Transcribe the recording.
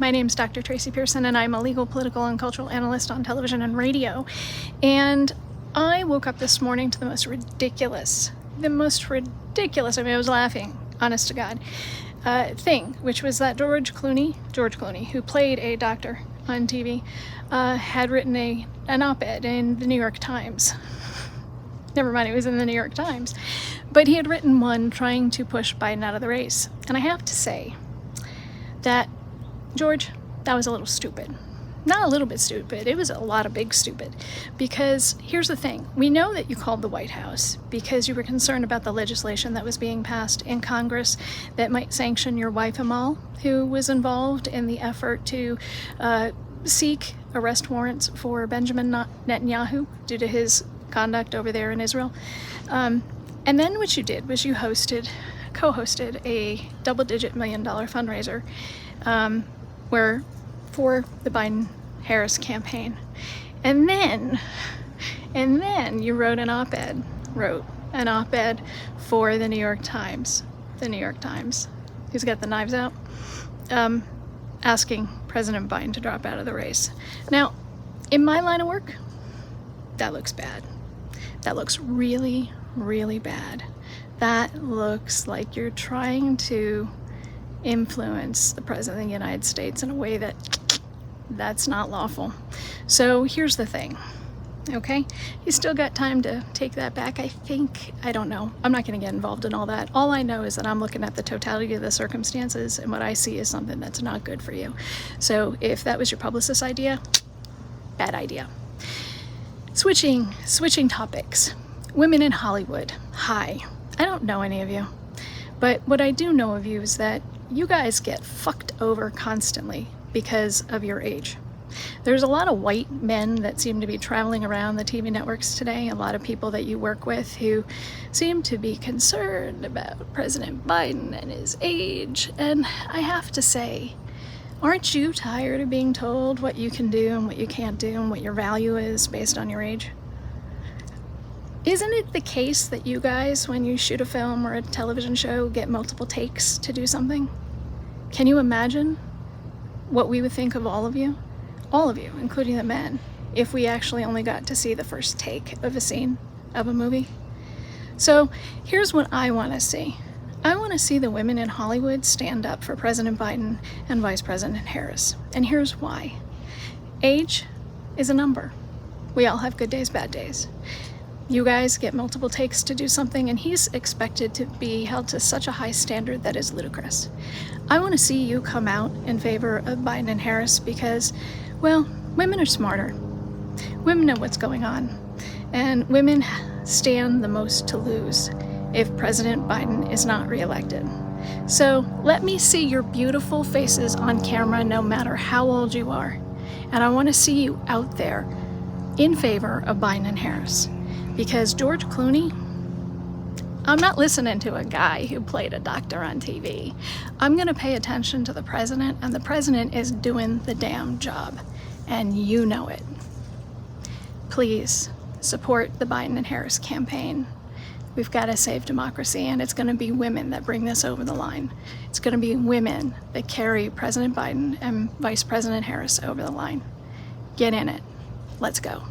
My name is Dr. Tracy Pearson, and I'm a legal, political, and cultural analyst on television and radio. And I woke up this morning to the most ridiculous, I mean, I was laughing, honest to God, thing, which was that George Clooney, who played a doctor on TV, had written an op-ed in the New York Times. Never mind, it was in the New York Times. But he had written one trying to push Biden out of the race. And I have to say that, George, that was a little stupid. Not a little bit stupid, it was a lot of big stupid. Because here's the thing, we know that you called the White House because you were concerned about the legislation that was being passed in Congress that might sanction your wife Amal, who was involved in the effort to seek arrest warrants for Benjamin Netanyahu due to his conduct over there in Israel. And then what you did was you co-hosted a double-digit $1 million fundraiser for the Biden-Harris campaign. And then you wrote an op-ed for the New York Times, who's got the knives out, asking President Biden to drop out of the race. Now, in my line of work, that looks bad. That looks really, really bad. That looks like you're trying to influence the President of the United States in a way that's not lawful. So here's the thing, okay? You still got time to take that back, I think. I don't know. I'm not going to get involved in all that. All I know is that I'm looking at the totality of the circumstances, and what I see is something that's not good for you. So if that was your publicist's idea, bad idea. Switching topics. Women in Hollywood. Hi. I don't know any of you, but what I do know of you is that you guys get fucked over constantly because of your age. There's a lot of white men that seem to be traveling around the TV networks today, a lot of people that you work with who seem to be concerned about President Biden and his age, and I have to say, aren't you tired of being told what you can do and what you can't do and what your value is based on your age? Isn't it the case that you guys, when you shoot a film or a television show, get multiple takes to do something? Can you imagine what we would think of all of you, including the men, if we actually only got to see the first take of a scene of a movie? So here's what I want to see. I want to see the women in Hollywood stand up for President Biden and Vice President Harris. And here's why. Age is a number. We all have good days, bad days. You guys get multiple takes to do something, and he's expected to be held to such a high standard that is ludicrous. I want to see you come out in favor of Biden and Harris because, well, women are smarter. Women know what's going on. And women stand the most to lose if President Biden is not reelected. So let me see your beautiful faces on camera no matter how old you are. And I want to see you out there in favor of Biden and Harris. Because George Clooney, I'm not listening to a guy who played a doctor on TV. I'm going to pay attention to the president, and the president is doing the damn job. And you know it. Please support the Biden and Harris campaign. We've got to save democracy, and it's going to be women that bring this over the line. It's going to be women that carry President Biden and Vice President Harris over the line. Get in it. Let's go.